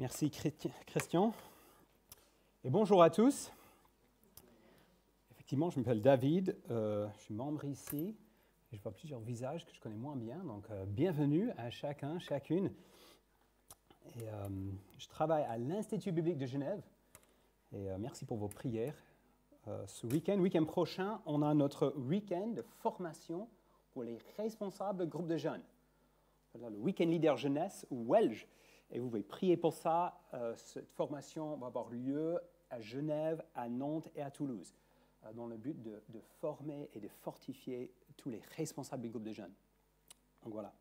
Merci Christian. Et bonjour à tous. Effectivement, je m'appelle David, je suis membre ici. Et je vois plusieurs visages que je connais moins bien, donc bienvenue à chacun, chacune. Et, je travaille à l'Institut biblique de Genève. Et merci pour vos prières. Ce week-end prochain, on a notre week-end de formation pour les responsables de groupes de jeunes. Voilà, le week-end leader jeunesse ou Welge. Et vous pouvez prier pour ça. Cette formation va avoir lieu à Genève, à Nantes et à Toulouse, dans le but de former et de fortifier tous les responsables des groupes de jeunes. Donc voilà.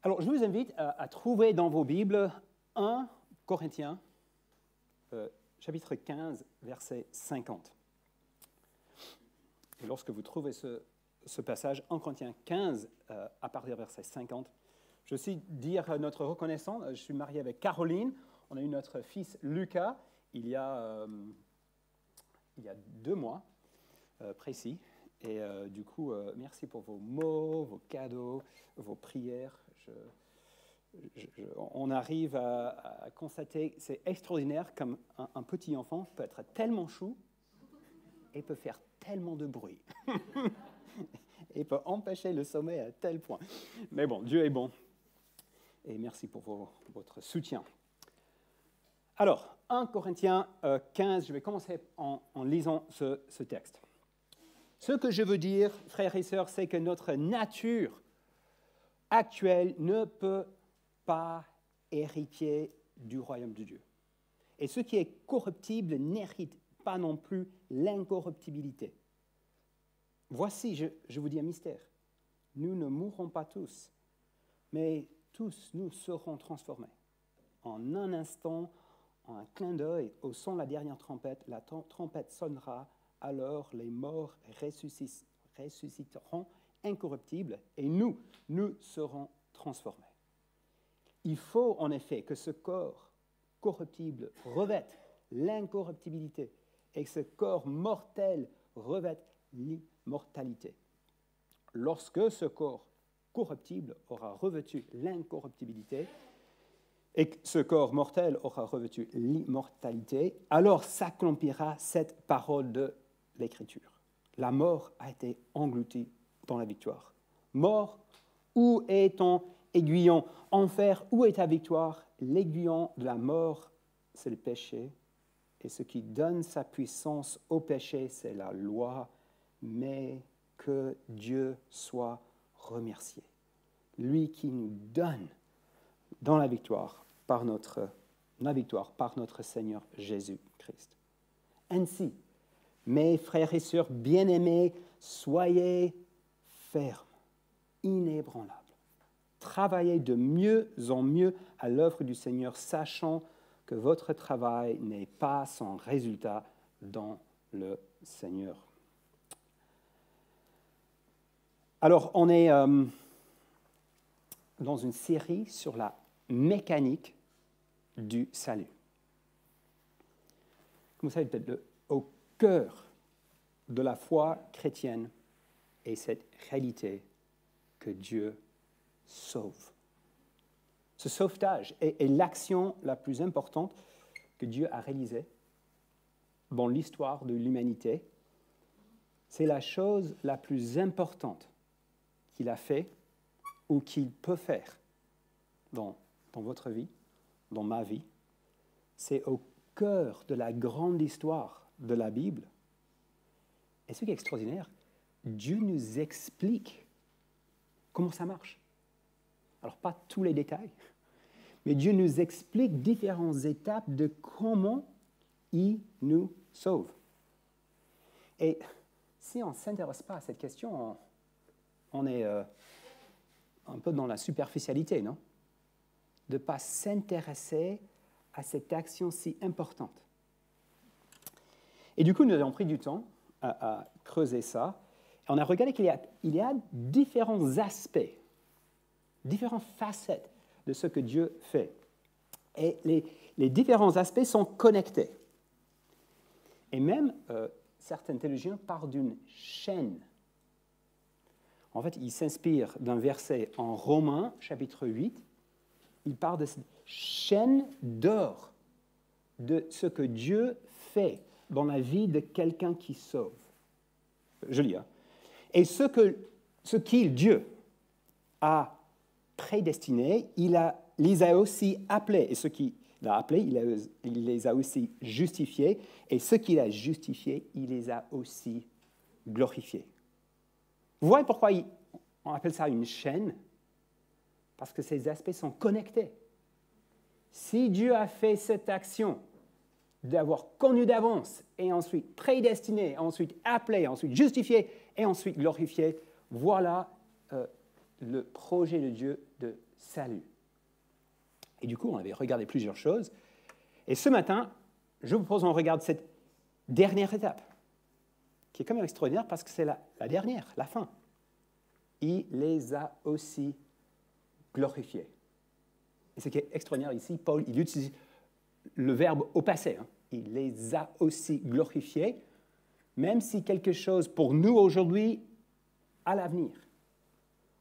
Alors, je vous invite à trouver dans vos Bibles 1 Corinthiens, chapitre 15, verset 50. Et lorsque vous trouvez ce passage, 1 Corinthiens 15, à partir du verset 50, je veux aussi dire notre reconnaissance. Je suis marié avec Caroline. On a eu notre fils Lucas il y a 2 mois précis. Et du coup, merci pour vos mots, vos cadeaux, vos prières. On arrive à constater, c'est extraordinaire comme un petit enfant peut être tellement chou et peut faire tellement de bruit. Et peut empêcher le sommeil à tel point. Mais bon, Dieu est bon. Et merci pour votre soutien. Alors, 1 Corinthiens 15, je vais commencer en lisant ce texte. Ce que je veux dire, frères et sœurs, c'est que notre nature actuelle ne peut pas hériter du royaume de Dieu. Et ce qui est corruptible n'hérite pas non plus l'incorruptibilité. Voici, je vous dis un mystère. Nous ne mourrons pas tous, mais tous nous serons transformés. En un instant, en un clin d'œil, au son de la dernière trompette, la trompette sonnera, alors les morts ressusciteront incorruptibles et nous serons transformés. Il faut en effet que ce corps corruptible revête l'incorruptibilité et que ce corps mortel revête l'immortalité. Lorsque ce corps corruptible aura revêtu l'incorruptibilité et que ce corps mortel aura revêtu l'immortalité, alors s'accomplira cette parole de l'Écriture. La mort a été engloutie dans la victoire. Mort, où est ton aiguillon? Enfer, où est ta victoire? L'aiguillon de la mort, c'est le péché. Et ce qui donne sa puissance au péché, c'est la loi. Mais que Dieu soit remercié. Lui qui nous donne dans la victoire par notre Seigneur Jésus-Christ. Ainsi, mes frères et sœurs bien-aimés, soyez fermes, inébranlables. Travaillez de mieux en mieux à l'œuvre du Seigneur, sachant que votre travail n'est pas sans résultat dans le Seigneur. Alors, on est dans une série sur la mécanique du salut. Comme vous savez, peut-être au cœur de la foi chrétienne est cette réalité que Dieu sauve. Ce sauvetage est l'action la plus importante que Dieu a réalisée dans l'histoire de l'humanité. C'est la chose la plus importante qu'il a fait ou qu'il peut faire dans votre vie, dans ma vie. C'est au cœur de la grande histoire de la Bible. Et ce qui est extraordinaire, Dieu nous explique comment ça marche. Alors, pas tous les détails, mais Dieu nous explique différentes étapes de comment il nous sauve. Et si on ne s'intéresse pas à cette question, on est un peu dans la superficialité, non? De ne pas s'intéresser à cette action si importante. Et du coup, nous avons pris du temps à creuser ça. Et on a regardé qu'il y a différents aspects, différentes facettes de ce que Dieu fait. Et les différents aspects sont connectés. Et même, certains théologiens parlent d'une chaîne. En fait, ils s'inspirent d'un verset en Romains, chapitre 8, il parle de cette chaîne d'or, de ce que Dieu fait dans la vie de quelqu'un qui sauve. Je lis, hein. Et ce qu'il, Dieu, a prédestiné, les a aussi appelés. Et ce qu'il a appelés, il les a aussi justifiés. Et ce qu'il a justifiés, il les a aussi glorifiés. Vous voyez pourquoi on appelle ça une chaîne? Parce que ces aspects sont connectés. Si Dieu a fait cette action d'avoir connu d'avance et ensuite prédestiné, ensuite appelé, ensuite justifié et ensuite glorifié, voilà le projet de Dieu de salut. Et du coup, on avait regardé plusieurs choses. Et ce matin, je vous propose qu'on regarde cette dernière étape, qui est quand même extraordinaire parce que c'est la dernière, la fin. Il les a aussi glorifiés. Et ce qui est extraordinaire ici, Paul, il utilise le verbe au passé. Hein. Il les a aussi glorifiés, même si quelque chose pour nous aujourd'hui, à l'avenir.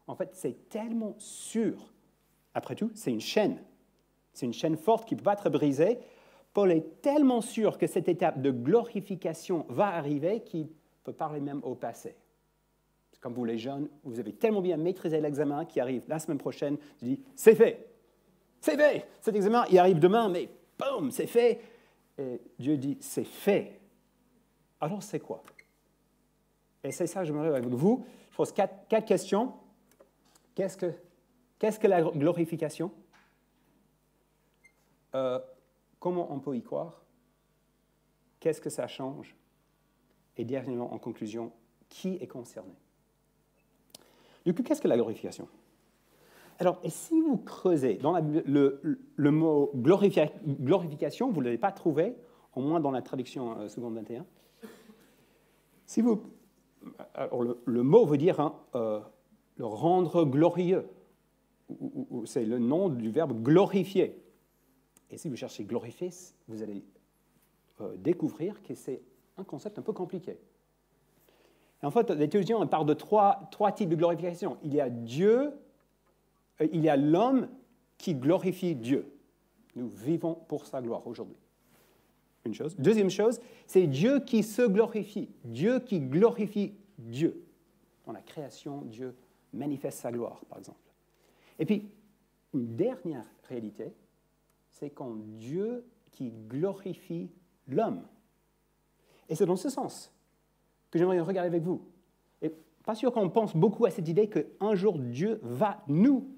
En fait, c'est tellement sûr. Après tout, c'est une chaîne. C'est une chaîne forte qui ne peut pas être brisée. Paul est tellement sûr que cette étape de glorification va arriver qu'il peut parler même au passé. Comme vous les jeunes, vous avez tellement bien maîtrisé l'examen qui arrive la semaine prochaine, tu dis, c'est fait. C'est fait. Cet examen, il arrive demain, mais boum, c'est fait. Et Dieu dit, c'est fait. Alors, c'est quoi? Et c'est ça que j'aimerais avec vous. Je pose quatre questions. Qu'est-ce que la glorification? Comment on peut y croire? Qu'est-ce que ça change? Et dernièrement, en conclusion, qui est concerné? Du coup, qu'est-ce que la glorification? Alors, et si vous creusez dans le mot glorification, vous ne l'avez pas trouvé, au moins dans la traduction seconde 21. Si vous, alors le mot veut dire le rendre glorieux, ou c'est le nom du verbe glorifier. Et si vous cherchez glorifier, vous allez découvrir que c'est un concept un peu compliqué. Et en fait, les théologiens parlent de trois types de glorification. Il y a Dieu, il y a l'homme qui glorifie Dieu. Nous vivons pour sa gloire aujourd'hui. Une chose. Deuxième chose, c'est Dieu qui se glorifie. Dieu qui glorifie Dieu. Dans la création, Dieu manifeste sa gloire, par exemple. Et puis, une dernière réalité, c'est quand Dieu qui glorifie l'homme. Et c'est dans ce sens que j'aimerais regarder avec vous. Et pas sûr qu'on pense beaucoup à cette idée qu'un jour Dieu va nous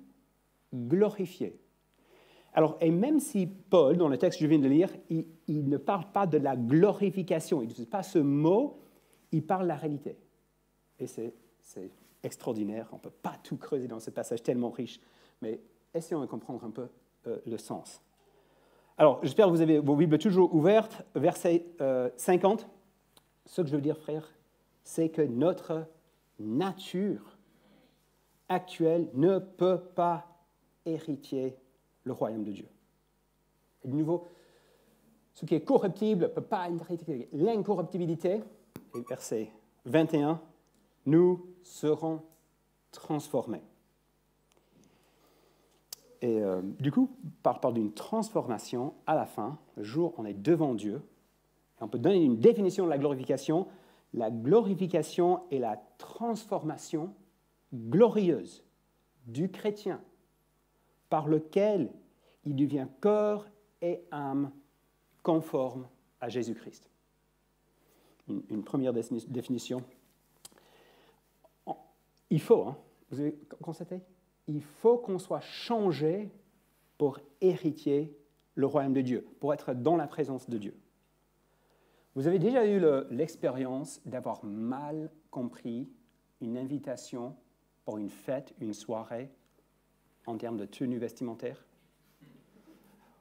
glorifier. Alors, et même si Paul, dans le texte que je viens de lire, il ne parle pas de la glorification, il n'utilise pas ce mot, il parle de la réalité. Et c'est extraordinaire, on ne peut pas tout creuser dans ce passage tellement riche, mais essayons de comprendre un peu le sens. Alors, j'espère que vous avez vos Bibles toujours ouvertes, verset 50. Ce que je veux dire, frère, c'est que notre nature actuelle ne peut pas hériter le royaume de Dieu. Et de nouveau, ce qui est corruptible ne peut pas hériter l'incorruptibilité. Et verset 21, nous serons transformés. Et du coup, par d'une transformation, à la fin, le jour où on est devant Dieu, on peut donner une définition de la glorification. La glorification est la transformation glorieuse du chrétien par lequel il devient corps et âme conformes à Jésus-Christ. Une première définition. Il faut, vous avez constaté, il faut qu'on soit changé pour hériter le royaume de Dieu, pour être dans la présence de Dieu. Vous avez déjà eu l'expérience d'avoir mal compris une invitation pour une fête, une soirée, en termes de tenue vestimentaire?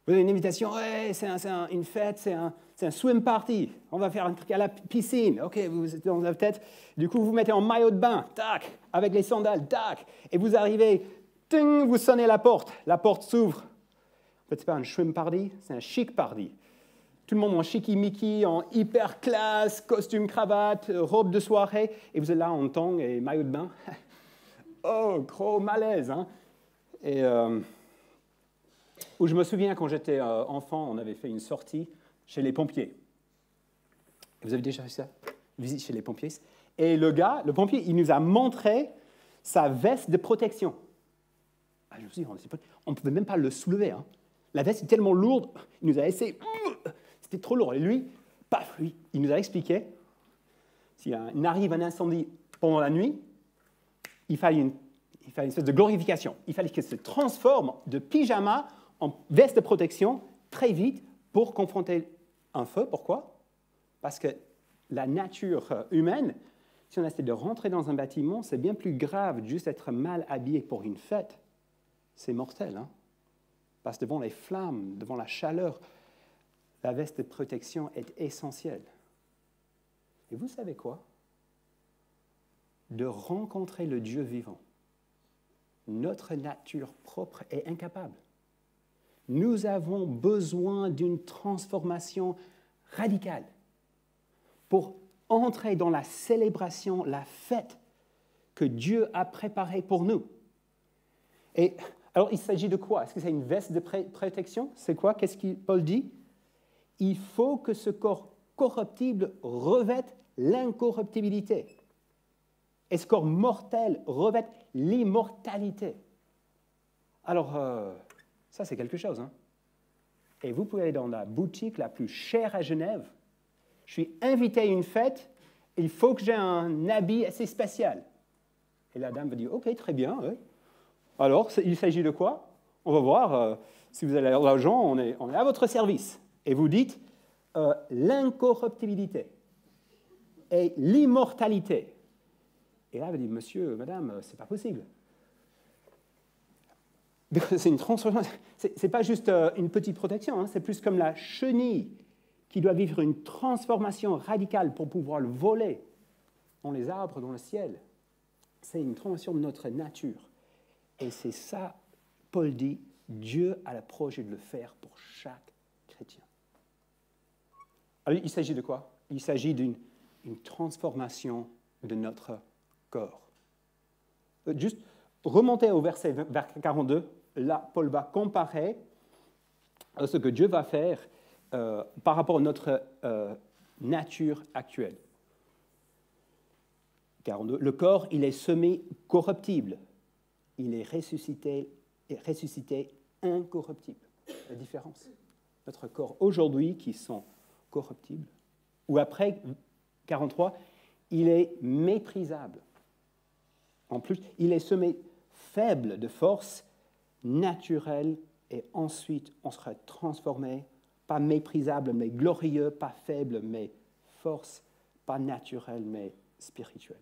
Vous avez une invitation, ouais, c'est une fête, c'est un swim party, on va faire un truc à la piscine, ok, vous êtes dans la tête, du coup vous mettez en maillot de bain, tac, avec les sandales, tac, et vous arrivez, ting, vous sonnez la porte s'ouvre. En fait, ce n'est pas un swim party, c'est un chic party. Tout le monde en chicky-mickey, en hyper classe, costume, cravate, robe de soirée, et vous êtes là en tongs et maillot de bain. Oh, gros malaise, hein. Et Ou je me souviens quand j'étais enfant, on avait fait une sortie chez les pompiers. Vous avez déjà fait ça? Une visite chez les pompiers. Et le pompier, il nous a montré sa veste de protection. Ah, je me suis dit, on ne pouvait même pas le soulever. Hein. La veste est tellement lourde, il nous a essayé, c'était trop lourd. Et lui, paf, il nous a expliqué, s'il arrive un incendie pendant la nuit, il fallait une espèce de glorification. Il fallait qu'il se transforme de pyjama en veste de protection très vite pour confronter un feu. Pourquoi? Parce que la nature humaine, si on essaie de rentrer dans un bâtiment, c'est bien plus grave juste d'être mal habillé pour une fête. C'est mortel, hein? Parce que devant les flammes, devant la chaleur, la veste de protection est essentielle. Et vous savez quoi? De rencontrer le Dieu vivant, notre nature propre est incapable. Nous avons besoin d'une transformation radicale pour entrer dans la célébration, la fête que Dieu a préparée pour nous. Et alors, il s'agit de quoi? Est-ce que c'est une veste de protection? C'est quoi? Qu'est-ce que Paul dit? Il faut que ce corps corruptible revête l'incorruptibilité. Et ce corps mortel revête l'immortalité. Alors, ça, c'est quelque chose. Hein? Et vous pouvez aller dans la boutique la plus chère à Genève. Je suis invité à une fête, il faut que j'ai un habit assez spécial. Et la dame va dire, OK, très bien. Oui. Alors, il s'agit de quoi? On va voir. Si vous avez l'argent, on est à votre service. Et vous dites l'incorruptibilité et l'immortalité. Et là, elle va dire, monsieur, madame, c'est pas possible. C'est une transformation. C'est pas juste une petite protection, hein, c'est plus comme la chenille qui doit vivre une transformation radicale pour pouvoir le voler dans les arbres, dans le ciel. C'est une transformation de notre nature. Et c'est ça, Paul dit, Dieu a le projet de le faire pour chaque chrétien. Alors, il s'agit de quoi? Il s'agit d'une transformation de notre corps. Juste remonter au verset 42, là, Paul va comparer ce que Dieu va faire par rapport à notre nature actuelle. 42, le corps, il est semi-corruptible. Il est ressuscité incorruptible. La différence. Notre corps aujourd'hui, qui sont corruptibles, ou après 43, il est méprisable. En plus, il est semé faible de force naturelle et ensuite on sera transformé, pas méprisable mais glorieux, pas faible mais force, pas naturelle mais spirituelle.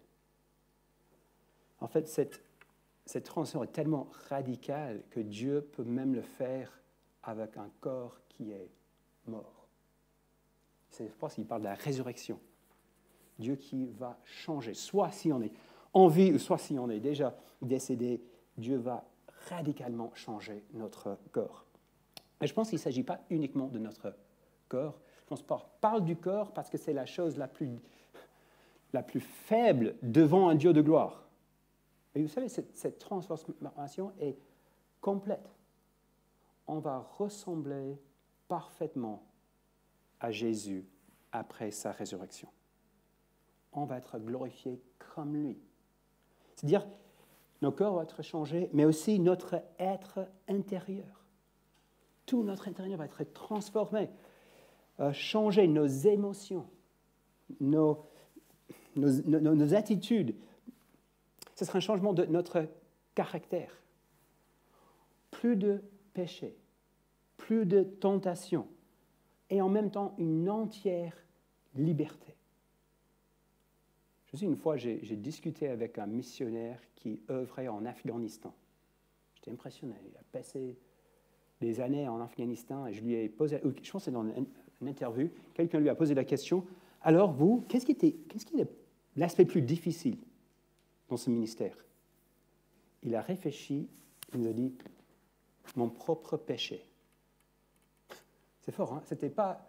En fait, cette transformation est tellement radicale que Dieu peut même le faire avec un corps qui est mort. Je pense qu'il parle de la résurrection. Dieu qui va changer, soit si on est en vie, ou soit si on est déjà décédé, Dieu va radicalement changer notre corps. Et je pense qu'il ne s'agit pas uniquement de notre corps. Je pense qu'on parle du corps parce que c'est la chose la plus faible devant un Dieu de gloire. Et vous savez, cette transformation est complète. On va ressembler parfaitement à Jésus après sa résurrection. On va être glorifié comme lui. C'est-à-dire, nos corps vont être changés, mais aussi notre être intérieur. Tout notre intérieur va être transformé, changer nos émotions, nos attitudes. Ce sera un changement de notre caractère. Plus de péché, plus de tentation, et en même temps une entière liberté. Je sais, une fois, j'ai discuté avec un missionnaire qui œuvrait en Afghanistan. J'étais impressionné. Il a passé des années en Afghanistan et je lui ai posé, je pense que c'est dans une interview, quelqu'un lui a posé la question, alors vous, qu'est-ce qui est l'aspect plus difficile dans ce ministère? Il a réfléchi, il nous a dit, mon propre péché. C'est fort, hein? Ce n'était pas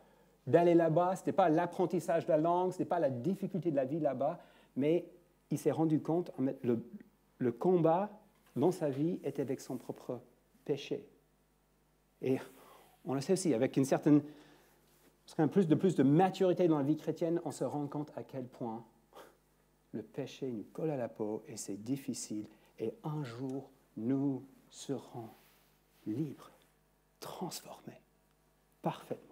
d'aller là-bas, ce n'était pas l'apprentissage de la langue, ce n'était pas la difficulté de la vie là-bas, mais il s'est rendu compte que le combat dans sa vie était avec son propre péché. Et on le sait aussi, avec une certaine, plus de maturité dans la vie chrétienne, on se rend compte à quel point le péché nous colle à la peau et c'est difficile. Et un jour, nous serons libres, transformés, parfaitement.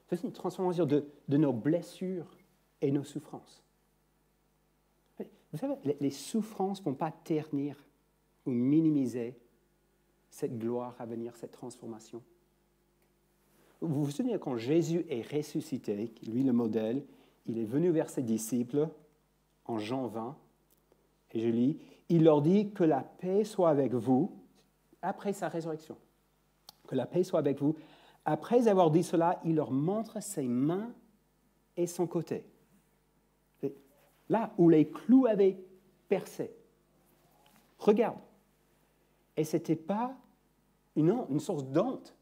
C'est une transformation de nos blessures et nos souffrances. Vous savez, les souffrances ne vont pas ternir ou minimiser cette gloire à venir, cette transformation. Vous vous souvenez quand Jésus est ressuscité, lui le modèle, il est venu vers ses disciples en Jean 20, et je lis, il leur dit que la paix soit avec vous après sa résurrection. Que la paix soit avec vous. Après avoir dit cela, il leur montre ses mains et son côté. Là où les clous avaient percé. Regarde. Et ce n'était pas une source d'honte.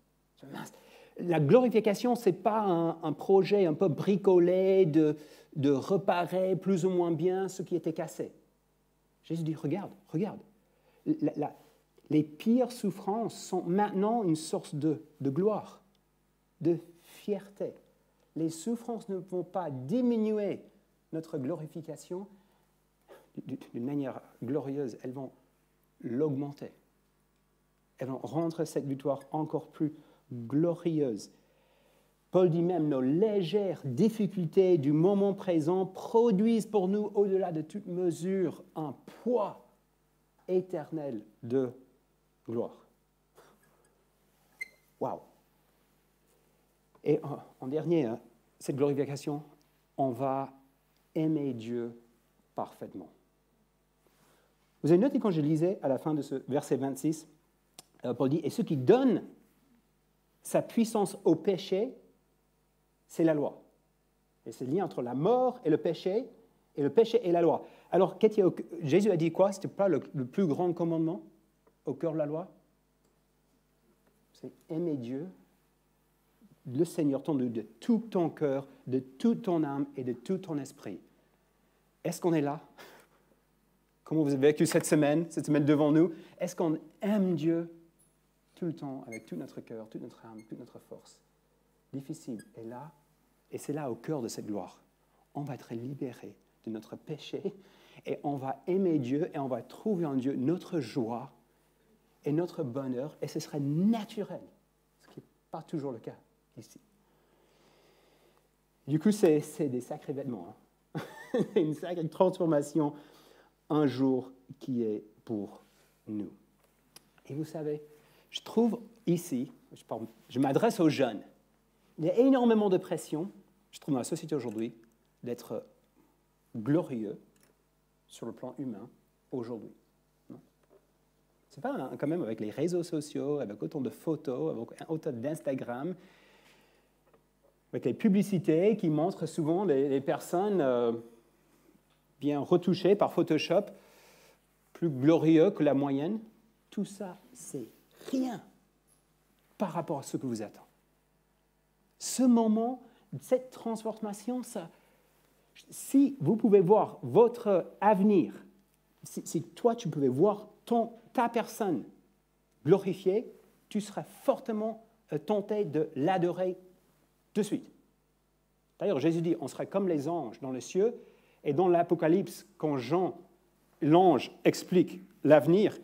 La glorification, ce n'est pas un projet un peu bricolé de réparer plus ou moins bien ce qui était cassé. Jésus dit, regarde. Les pires souffrances sont maintenant une source de gloire, de fierté. Les souffrances ne vont pas diminuer notre glorification d'une manière glorieuse, elles vont l'augmenter. Elles vont rendre cette victoire encore plus glorieuse. Paul dit même, nos légères difficultés du moment présent produisent pour nous, au-delà de toute mesure, un poids éternel de gloire. Waouh! Et en dernier, cette glorification, on va aimer Dieu parfaitement. Vous avez noté quand je lisais à la fin de ce verset 26, Paul dit, et ce qui donne sa puissance au péché, c'est la loi. Et c'est le lien entre la mort et le péché et la loi. Alors, Jésus a dit quoi? Ce n'était pas le plus grand commandement au cœur de la loi? C'est aimer Dieu, le Seigneur ton Dieu, de tout ton cœur, de toute ton âme et de tout ton esprit. Est-ce qu'on est là? Comment vous avez vécu cette semaine devant nous? Est-ce qu'on aime Dieu tout le temps, avec tout notre cœur, toute notre âme, toute notre force? Difficile. Et c'est là au cœur de cette gloire. On va être libéré de notre péché et on va aimer Dieu et on va trouver en Dieu notre joie et notre bonheur et ce serait naturel, ce qui n'est pas toujours le cas ici. Du coup, c'est des sacrés vêtements. Une sacrée transformation un jour qui est pour nous. Et vous savez, je trouve ici, je m'adresse aux jeunes, il y a énormément de pression, je trouve dans la société aujourd'hui, d'être glorieux sur le plan humain aujourd'hui. Ce n'est pas quand même avec les réseaux sociaux, avec autant de photos, avec autant d'Instagram, avec les publicités qui montrent souvent les personnes bien retouchées par Photoshop, plus glorieux que la moyenne. Tout ça, c'est rien par rapport à ce que vous attend. Ce moment, cette transformation, si vous pouvez voir votre avenir, si toi tu pouvais voir ta personne glorifiée, tu serais fortement tenté de l'adorer de suite. D'ailleurs, Jésus dit, on serait comme les anges dans les cieux, et dans l'Apocalypse, quand l'ange explique l'avenir,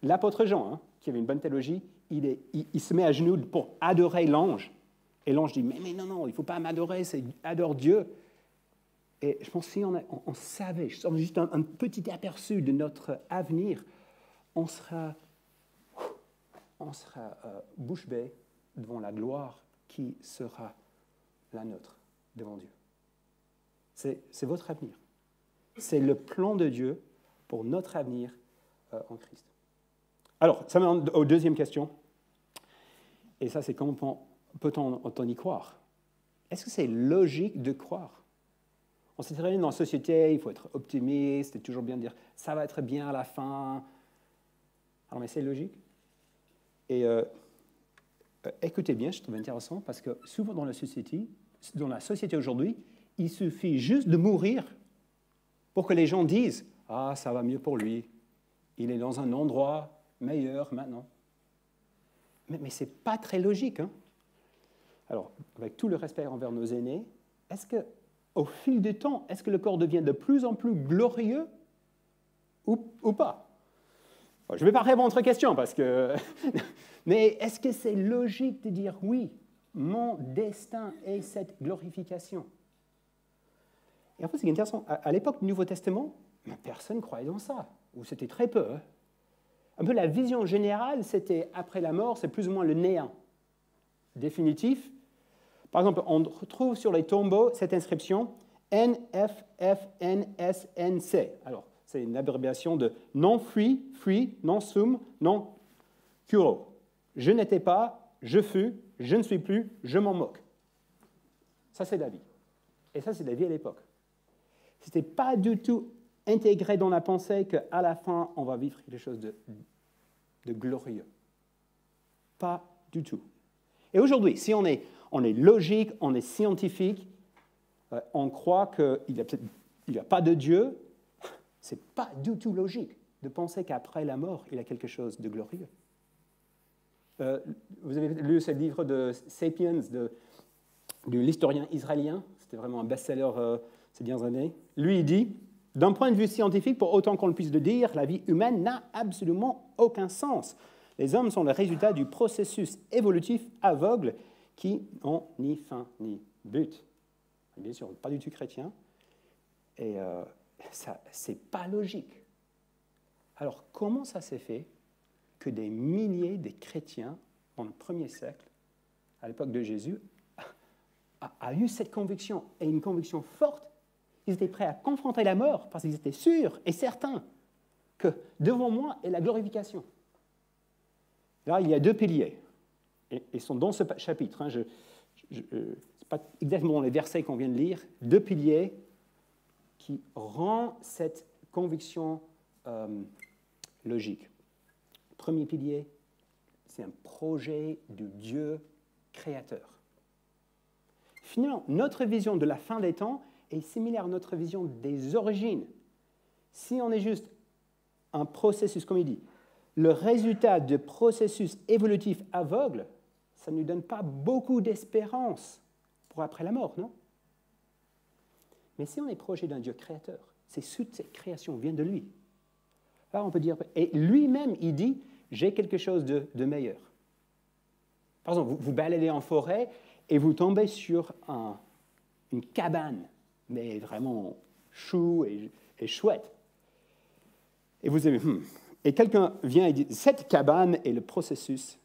l'apôtre Jean, qui avait une bonne théologie, il se met à genoux pour adorer l'ange. Et l'ange dit, mais non, il ne faut pas m'adorer, c'est adore Dieu. Et je pense que si on savait, juste un petit aperçu de notre avenir, on sera bouche bée devant la gloire qui sera la nôtre devant Dieu. C'est votre avenir. C'est le plan de Dieu pour notre avenir en Christ. Alors, ça m'amène aux deuxième question. Et ça, c'est comment peut-on y croire? Est-ce que c'est logique de croire? On s'est traîné dans la société, il faut être optimiste, et toujours bien dire « ça va être bien à la fin ». Alors, mais c'est logique? Et écoutez bien, je trouve intéressant, parce que souvent dans la société aujourd'hui, il suffit juste de mourir pour que les gens disent « ah, ça va mieux pour lui, il est dans un endroit meilleur maintenant ». Mais ce n'est pas très logique. Hein? Alors, avec tout le respect envers nos aînés, est-ce qu'au fil du temps, est-ce que le corps devient de plus en plus glorieux ou pas? Bon, je ne vais pas répondre à votre question, parce que... mais est-ce que c'est logique de dire oui, mon destin est cette glorification? Et en fait, c'est intéressant. À l'époque du Nouveau Testament, personne ne croyait dans ça, ou c'était très peu. Hein? Un peu la vision générale, c'était après la mort, c'est plus ou moins le néant définitif. Par exemple, on retrouve sur les tombeaux cette inscription NFFNSNC. Alors, c'est une abréviation de non fui, non sum, non curo. Je n'étais pas, je fus, je ne suis plus, je m'en moque. Ça, c'est la vie. Et ça, c'est la vie à l'époque. Ce n'était pas du tout intégré dans la pensée qu'à la fin, on va vivre quelque chose de glorieux. Pas du tout. Et aujourd'hui, si on est logique, on est scientifique, on croit qu'il n'y a pas de Dieu, ce n'est pas du tout logique de penser qu'après la mort, il y a quelque chose de glorieux. Vous avez lu ce livre de Sapiens, de l'historien israélien, c'était vraiment un best-seller ces dernières années. Lui, il dit, d'un point de vue scientifique, pour autant qu'on le puisse le dire, la vie humaine n'a absolument aucun sens. Les hommes sont le résultat du processus évolutif aveugle qui n'ont ni fin ni but. Bien sûr, pas du tout chrétien. Et ça, c'est pas logique. Alors, comment ça s'est fait que des milliers de chrétiens, dans le 1er siècle, à l'époque de Jésus, a eu cette conviction, et une conviction forte? Ils étaient prêts à confronter la mort parce qu'ils étaient sûrs et certains que devant moi est la glorification. Là, il y a 2 piliers, et ils sont dans ce chapitre. Hein, ce n'est pas exactement dans les versets qu'on vient de lire. 2 piliers qui rendent cette conviction logique. Premier pilier, c'est un projet du Dieu créateur. Finalement, notre vision de la fin des temps est similaire à notre vision des origines. Si on est juste un processus, comme il dit, le résultat de processus évolutifs aveugles, ça ne nous donne pas beaucoup d'espérance pour après la mort, non? Mais si on est projet d'un Dieu créateur, c'est toute cette création vient de lui. Alors on peut dire, et lui-même, il dit, j'ai quelque chose de meilleur. Par exemple, vous baladez en forêt et vous tombez sur une cabane, mais vraiment chou et chouette. Et vous avez, et quelqu'un vient et dit, cette cabane est le processus,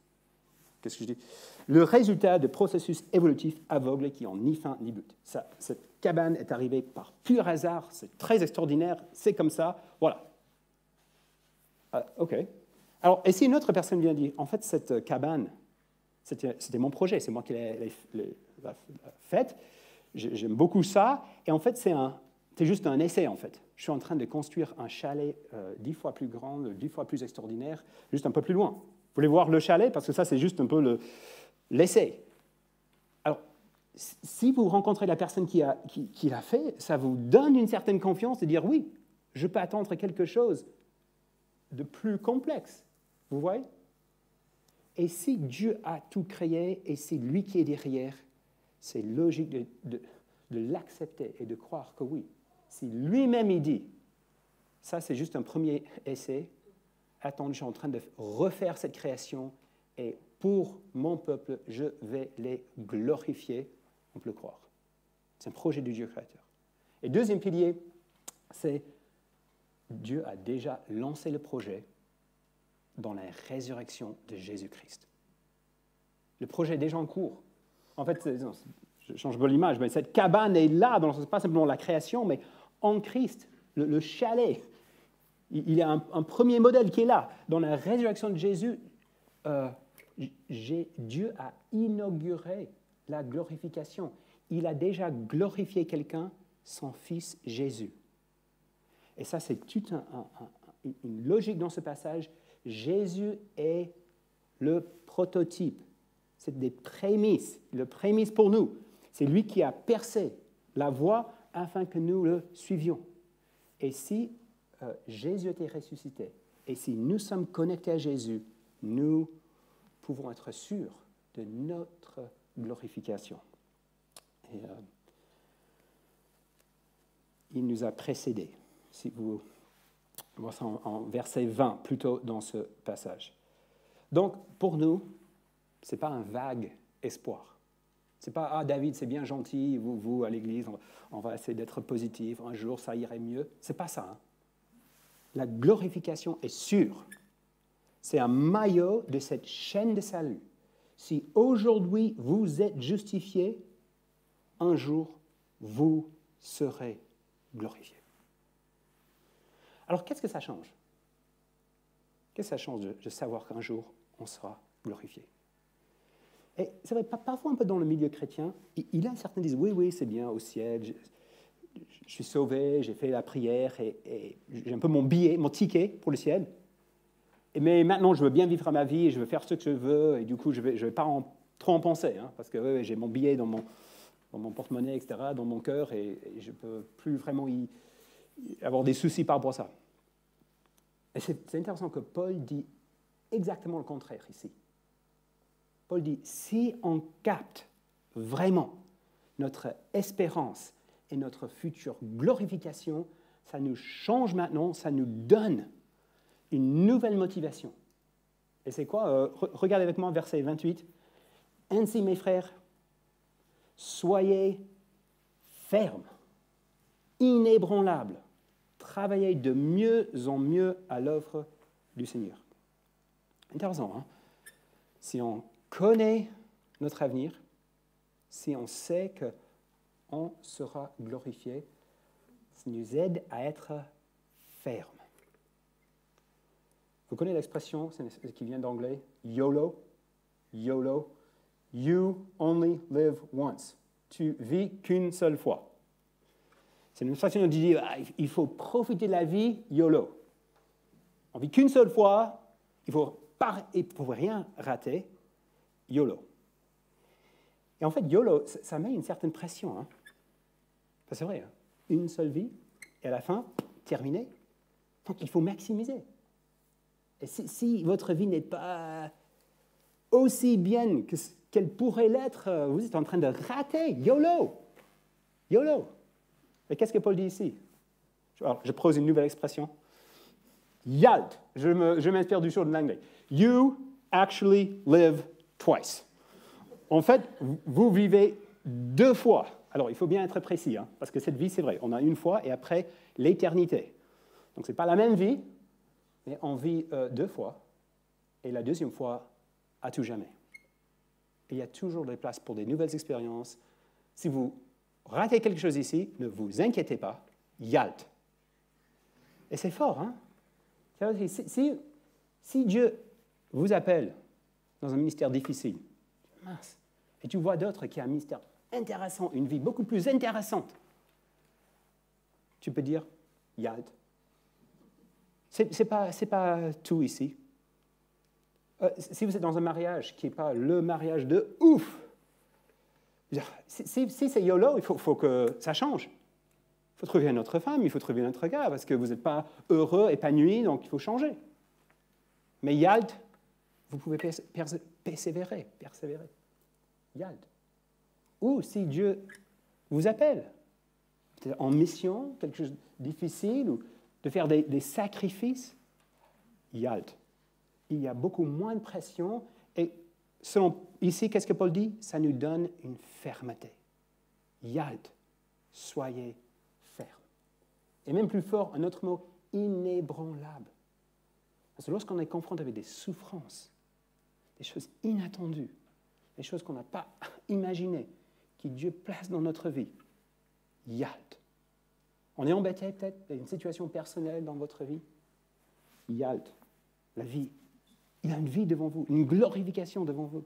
qu'est-ce que je dis? Le résultat de processus évolutifs aveugles qui n'ont ni fin ni but. Cette cabane est arrivée par pur hasard, c'est très extraordinaire, c'est comme ça, voilà. OK. Alors, et si une autre personne vient dire, en fait, cette cabane, c'était mon projet, c'est moi qui l'ai faite, j'aime beaucoup ça, et en fait, c'est juste un essai, en fait. Je suis en train de construire un chalet 10 fois plus grand, 10 fois plus extraordinaire, juste un peu plus loin. Vous voulez voir le chalet? Parce que ça, c'est juste un peu l'essai. Alors, si vous rencontrez la personne qui l'a fait, ça vous donne une certaine confiance de dire, oui, je peux attendre quelque chose de plus complexe. Vous voyez? Et si Dieu a tout créé, et c'est lui qui est derrière, c'est logique de l'accepter et de croire que oui. Si lui-même il dit, ça c'est juste un premier essai, attends, je suis en train de refaire cette création, et pour mon peuple, je vais les glorifier, on peut le croire. C'est un projet du Dieu créateur. Et deuxième pilier, c'est Dieu a déjà lancé le projet dans la résurrection de Jésus-Christ. Le projet est déjà en cours. En fait, je change pas l'image, mais cette cabane est là, ce n'est pas simplement la création, mais en Christ, le chalet. Il y a un premier modèle qui est là. Dans la résurrection de Jésus, Dieu a inauguré la glorification. Il a déjà glorifié quelqu'un, son Fils Jésus. Et ça, c'est toute une logique dans ce passage. Jésus est le prototype. C'est des prémices, le prémisse pour nous. C'est lui qui a percé la voie afin que nous le suivions. Et si Jésus était ressuscité, et si nous sommes connectés à Jésus, nous pouvons être sûrs de notre glorification. Et, il nous a précédés. Si vous voyez ça en verset 20, plutôt dans ce passage. Donc, pour nous, ce n'est pas un vague espoir. Ce n'est pas « Ah, David, c'est bien gentil, vous à l'église, on va essayer d'être positif, un jour ça irait mieux. » Ce n'est pas ça. Hein. La glorification est sûre. C'est un maillot de cette chaîne de salut. Si aujourd'hui vous êtes justifiés, un jour vous serez glorifiés. Alors, qu'est-ce que ça change? Qu'est-ce que ça change de savoir qu'un jour on sera glorifié? Et c'est vrai, parfois un peu dans le milieu chrétien, il y a certains qui disent « Oui, c'est bien, au ciel, je suis sauvé, j'ai fait la prière et j'ai un peu mon billet, mon ticket pour le ciel. Mais maintenant, je veux bien vivre ma vie et je veux faire ce que je veux et du coup, je vais pas trop en penser, hein, parce que j'ai mon billet dans mon porte-monnaie, etc., dans mon cœur et je ne peux plus vraiment avoir des soucis par rapport à ça. » Et c'est intéressant que Paul dit exactement le contraire ici. Paul dit, si on capte vraiment notre espérance et notre future glorification, ça nous change maintenant, ça nous donne une nouvelle motivation. Et c'est quoi? Regardez avec moi verset 28. « Ainsi, mes frères, soyez fermes, inébranlables, travaillez de mieux en mieux à l'œuvre du Seigneur. » Intéressant, hein? Si on connaît notre avenir, si on sait qu'on sera glorifié, ça nous aide à être fermes. Vous connaissez l'expression qui vient d'anglais, YOLO? YOLO. You only live once. Tu vis qu'une seule fois. C'est une expression qui dit il faut profiter de la vie, YOLO. On vit qu'une seule fois, il ne faut rien rater, YOLO. Et en fait, YOLO, ça met une certaine pression. Hein. C'est vrai, hein. Une seule vie, et à la fin, terminé. Donc, il faut maximiser. Et si votre vie n'est pas aussi bien qu'elle pourrait l'être, vous êtes en train de rater, YOLO. YOLO. Et qu'est-ce que Paul dit ici? Alors, je pose une nouvelle expression. YALT. Je m'inspire du show de l'anglais. You actually live twice. En fait, vous vivez deux fois. Alors, il faut bien être précis, hein, parce que cette vie, c'est vrai, on a une fois et après l'éternité. Donc, ce n'est pas la même vie, mais on vit deux fois, et la deuxième fois, à tout jamais. Et il y a toujours des places pour des nouvelles expériences. Si vous ratez quelque chose ici, ne vous inquiétez pas, YALT. Et c'est fort, hein? Si Dieu vous appelle dans un ministère difficile, mince, et tu vois d'autres qui ont un ministère intéressant, une vie beaucoup plus intéressante, tu peux dire YALT. C'est pas tout ici. Si vous êtes dans un mariage qui n'est pas le mariage de ouf, si c'est YOLO, il faut que ça change. Il faut trouver une autre femme, il faut trouver un autre gars, parce que vous n'êtes pas heureux, épanoui, donc il faut changer. Mais YALT, vous pouvez persévérer. YALT. Ou si Dieu vous appelle, peut-être en mission, quelque chose de difficile, ou de faire des sacrifices, YALT. Il y a beaucoup moins de pression, et selon ici, qu'est-ce que Paul dit? Ça nous donne une fermeté. YALT, soyez fermes. Et même plus fort, un autre mot, inébranlable. Parce que lorsqu'on est confronté avec des souffrances, des choses inattendues, des choses qu'on n'a pas imaginées, que Dieu place dans notre vie, YALT. On est embêté peut-être, il y a une situation personnelle dans votre vie, YALT. La vie, il y a une vie devant vous, une glorification devant vous.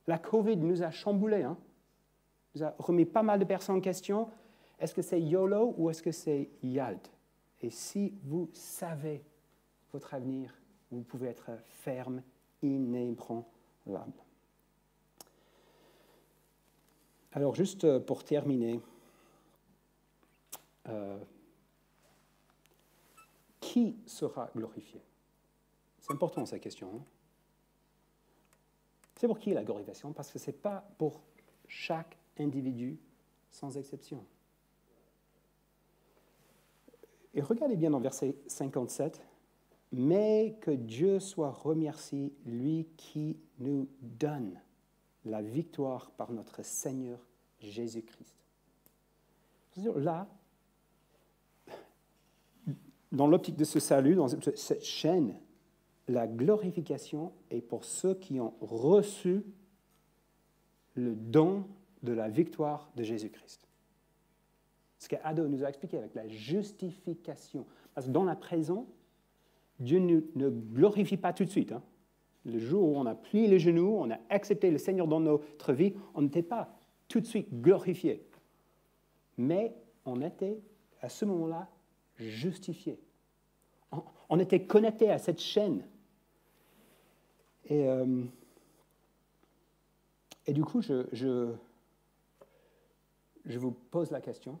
La COVID nous a chamboulés, hein? Nous a remis pas mal de personnes en question. Est-ce que c'est YOLO ou est-ce que c'est YALT? Et si vous savez votre avenir, vous pouvez être ferme, inébranlable. Alors, juste pour terminer, qui sera glorifié? C'est important, cette question. Hein? C'est pour qui la glorification? Parce que ce n'est pas pour chaque individu sans exception. Et regardez bien dans verset 57, « Mais que Dieu soit remercié, lui qui nous donne la victoire par notre Seigneur Jésus-Christ. » Là, dans l'optique de ce salut, dans cette chaîne, la glorification est pour ceux qui ont reçu le don de la victoire de Jésus-Christ. Ce qu'Ado nous a expliqué avec la justification. Parce que dans la présent, Dieu ne glorifie pas tout de suite. Le jour où on a plié les genoux, on a accepté le Seigneur dans notre vie, on n'était pas tout de suite glorifié. Mais on était, à ce moment-là, justifié. On était connecté à cette chaîne. Et du coup, je vous pose la question.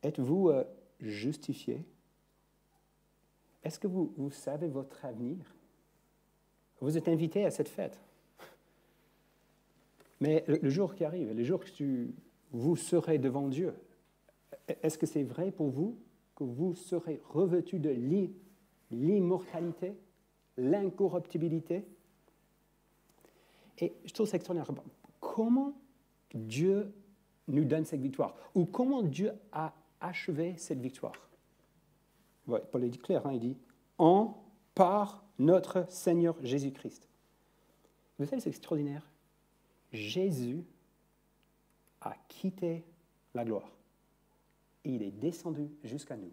Êtes-vous justifié? Est-ce que vous savez votre avenir? Vous êtes invité à cette fête. Mais le jour qui arrive, le jour que vous serez devant Dieu, est-ce que c'est vrai pour vous que vous serez revêtus de l'immortalité, l'incorruptibilité? Et je trouve ça extraordinaire. Comment Dieu nous donne cette victoire? Ou comment Dieu a achevé cette victoire? Ouais, Paul est dit clair, il dit « par notre Seigneur Jésus-Christ ». Vous savez, c'est extraordinaire. Jésus a quitté la gloire. Et il est descendu jusqu'à nous,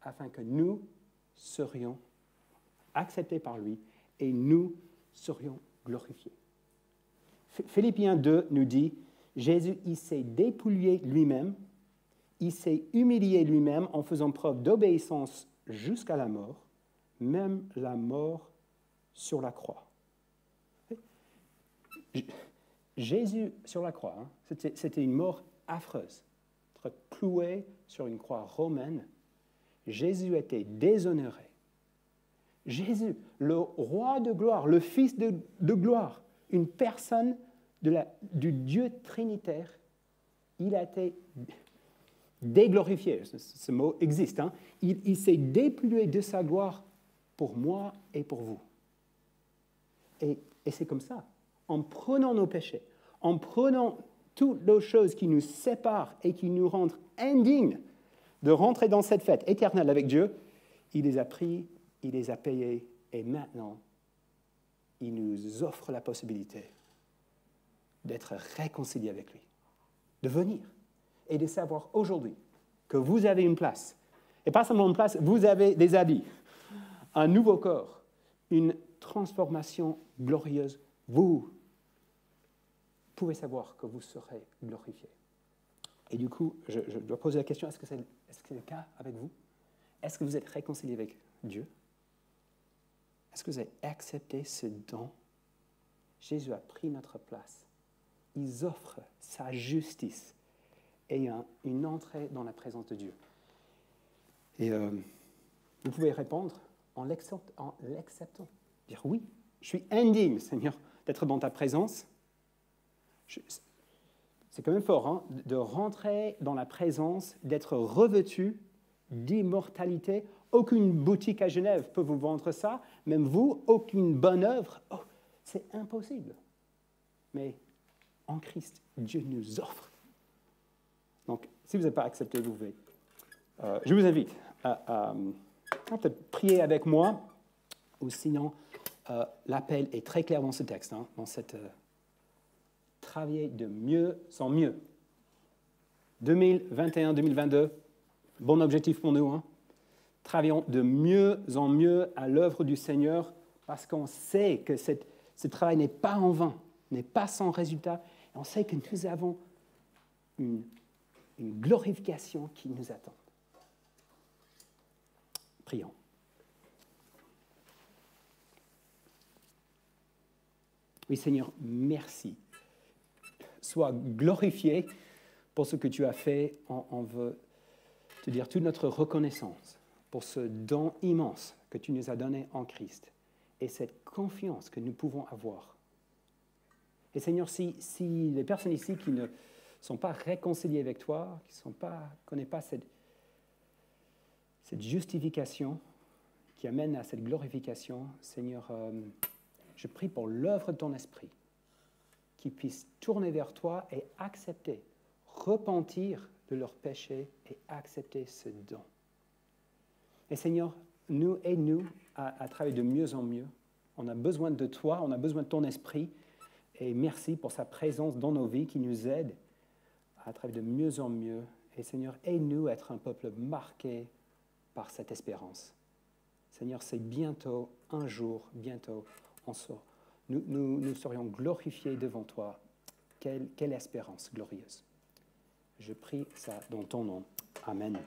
afin que nous serions acceptés par lui et nous serions glorifiés. Philippiens 2 nous dit, Jésus, il s'est dépouillé lui-même, il s'est humilié lui-même en faisant preuve d'obéissance jusqu'à la mort, même la mort sur la croix. Jésus sur la croix, c'était une mort affreuse. Être cloué sur une croix romaine, Jésus était déshonoré. Jésus, le roi de gloire, le fils de gloire, une personne du Dieu trinitaire, il a été déglorifié. Ce mot existe. Il s'est dépouillé de sa gloire pour moi et pour vous. Et c'est comme ça. En prenant nos péchés, en prenant toutes les choses qui nous séparent et qui nous rendent indignes de rentrer dans cette fête éternelle avec Dieu, il les a pris, il les a payés, et maintenant, il nous offre la possibilité d'être réconciliés avec lui, de venir et de savoir aujourd'hui que vous avez une place. Et pas seulement une place, vous avez des habits, un nouveau corps, une transformation glorieuse. Vous pouvez savoir que vous serez glorifiés. Et du coup, je dois poser la question, est-ce que c'est le cas avec vous? Est-ce que vous êtes réconciliés avec Dieu? Est-ce que vous avez accepté ce don? Jésus a pris notre place. Il offre sa justice et une entrée dans la présence de Dieu. Et vous pouvez répondre en l'acceptant. Dire oui, je suis indigne, Seigneur, d'être dans ta présence. C'est quand même fort de rentrer dans la présence, d'être revêtu d'immortalité. Aucune boutique à Genève peut vous vendre ça, même vous, aucune bonne œuvre. Oh, c'est impossible. Mais en Christ, Dieu nous offre. Donc, si vous n'avez pas accepté, vous pouvez. Je vous invite à peut-être prier avec moi, ou sinon, l'appel est très clair dans ce texte, dans cette... travailler de mieux en mieux. 2021-2022, bon objectif pour nous. Travaillons de mieux en mieux à l'œuvre du Seigneur parce qu'on sait que ce travail n'est pas en vain, n'est pas sans résultat. Et on sait que nous avons une glorification qui nous attend. Prions. Oui, Seigneur, merci. Sois glorifié pour ce que tu as fait. On veut te dire toute notre reconnaissance pour ce don immense que tu nous as donné en Christ. et cette confiance que nous pouvons avoir. Et Seigneur, si les personnes ici qui ne sont pas réconciliées avec toi, qui ne connaissent pas cette justification qui amène à cette glorification, Seigneur, je prie pour l'œuvre de ton esprit, qu'ils puissent tourner vers toi et accepter, repentir de leurs péchés et accepter ce don. Et Seigneur, aide-nous à travailler de mieux en mieux. On a besoin de toi, on a besoin de ton esprit. Et merci pour sa présence dans nos vies qui nous aide à travailler de mieux en mieux. Et Seigneur, aide-nous à être un peuple marqué par cette espérance. Seigneur, c'est bientôt, un jour, bientôt, nous serions glorifiés devant toi. Quelle espérance glorieuse. Je prie ça dans ton nom. Amen.